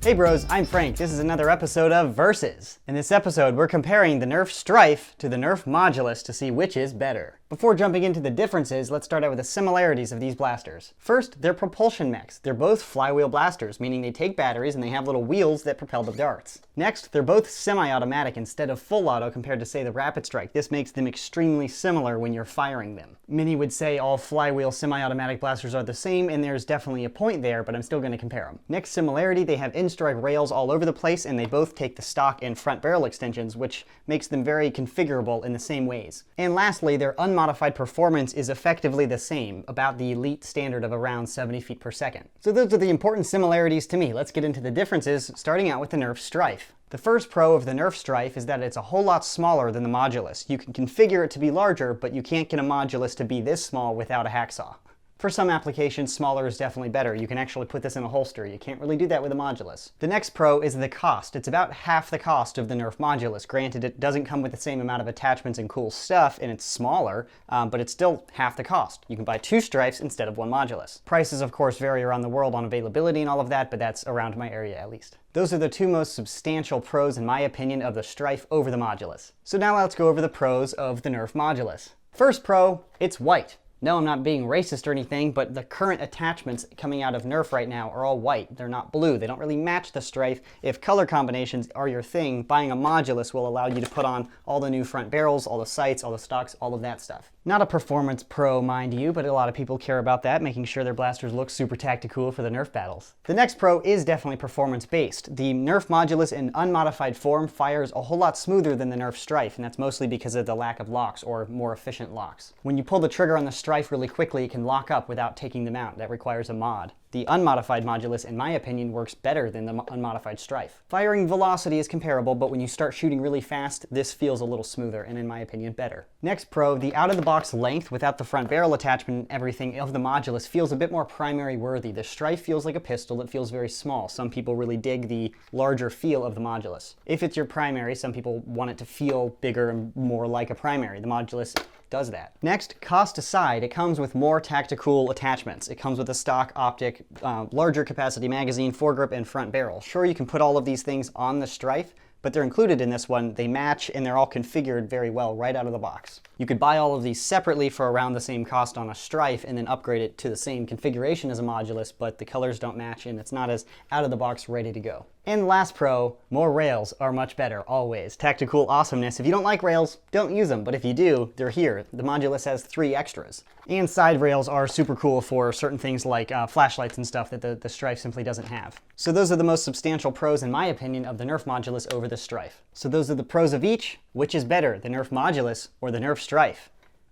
Hey bros, I'm Frank. This is another episode of Versus. In this episode, we're comparing the Nerf Stryfe to the Nerf Modulus to see which is better. Before jumping into the differences, let's start out with the similarities of these blasters. First, they're propulsion mechs. They're both flywheel blasters, meaning they take batteries and they have little wheels that propel the darts. Next, they're both semi-automatic instead of full auto compared to, say, the Rapid Strike. This makes them extremely similar when you're firing them. Many would say all flywheel semi-automatic blasters are the same, and there's definitely a point there, but I'm still going to compare them. Next similarity, they have in-strike rails all over the place, and they both take the stock and front barrel extensions, which makes them very configurable in the same ways. And lastly, their unmodified performance is effectively the same, about the elite standard of around 70 feet per second. So those are the important similarities to me. Let's get into the differences, starting out with the Nerf Stryfe. The first pro of the Nerf Stryfe is that it's a whole lot smaller than the Modulus. You can configure it to be larger, but you can't get a Modulus to be this small without a hacksaw. For some applications, smaller is definitely better. You can actually put this in a holster. You can't really do that with a Modulus. The next pro is the cost. It's about half the cost of the Nerf Modulus. Granted, it doesn't come with the same amount of attachments and cool stuff, and it's smaller, but it's still half the cost. You can buy 2 Stryfes instead of 1 Modulus. Prices, of course, vary around the world on availability and all of that, but that's around my area at least. Those are the 2 most substantial pros, in my opinion, of the Stryfe over the Modulus. So now let's go over the pros of the Nerf Modulus. First pro, it's white. No, I'm not being racist or anything, but the current attachments coming out of Nerf right now are all white. They're not blue. They don't really match the Stryfe. If color combinations are your thing, buying a Modulus will allow you to put on all the new front barrels, all the sights, all the stocks, all of that stuff. Not a performance pro, mind you, but a lot of people care about that, making sure their blasters look super tactical for the Nerf battles. The next pro is definitely performance-based. The Nerf Modulus in unmodified form fires a whole lot smoother than the Nerf Stryfe, and that's mostly because of the lack of locks, or more efficient locks. When you pull the trigger on the Stryfe really quickly, it can lock up without taking them out. That requires a mod. The unmodified Modulus, in my opinion, works better than the unmodified Stryfe. Firing velocity is comparable, but when you start shooting really fast, this feels a little smoother, and in my opinion, better. Next pro, the out-of-the-box length without the front barrel attachment and everything of the Modulus feels a bit more primary worthy. The Stryfe feels like a pistol. It feels very small. Some people really dig the larger feel of the Modulus. If it's your primary, some people want it to feel bigger and more like a primary. The Modulus does that. Next, cost aside, it comes with more tactical attachments. It comes with a stock optic, larger capacity magazine, foregrip, and front barrel. Sure, you can put all of these things on the Stryfe, but they're included in this one. They match and they're all configured very well right out of the box. You could buy all of these separately for around the same cost on a Stryfe and then upgrade it to the same configuration as a Modulus, but the colors don't match and it's not as out of the box ready to go. And last pro, more rails are much better, always. Tactical awesomeness. If you don't like rails, don't use them, but if you do, they're here. The Modulus has 3 extras. And side rails are super cool for certain things like flashlights and stuff that the Stryfe simply doesn't have. So those are the most substantial pros, in my opinion, of the Nerf Modulus over the Stryfe. So those are the pros of each. Which is better, the Nerf Modulus or the Nerf Stryfe?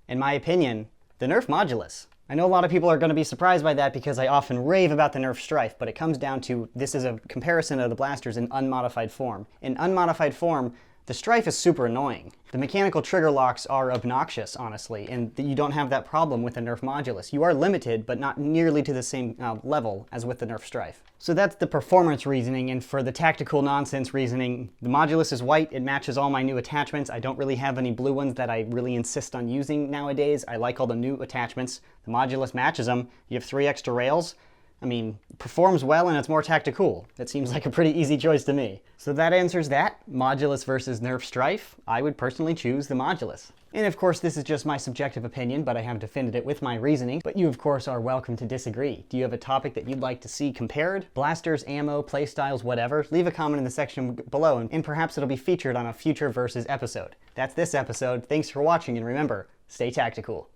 In my opinion, the Nerf Modulus. I know a lot of people are going to be surprised by that because I often rave about the Nerf Stryfe, but it comes down to this is a comparison of the blasters in unmodified form. In unmodified form, the Stryfe is super annoying. The mechanical trigger locks are obnoxious, honestly, and you don't have that problem with the Nerf Modulus. You are limited, but not nearly to the same level as with the Nerf Stryfe. So that's the performance reasoning, and for the tactical nonsense reasoning, the Modulus is white. It matches all my new attachments. I don't really have any blue ones that I really insist on using nowadays. I like all the new attachments. The Modulus matches them. You have 3 extra rails. I mean, performs well and it's more tactical. That seems like a pretty easy choice to me. So that answers that. Modulus versus Nerf Stryfe. I would personally choose the Modulus. And of course, this is just my subjective opinion, but I have defended it with my reasoning. But you, of course, are welcome to disagree. Do you have a topic that you'd like to see compared? Blasters, ammo, playstyles, whatever? Leave a comment in the section below, and perhaps it'll be featured on a future Versus episode. That's this episode. Thanks for watching, and remember, stay tactical.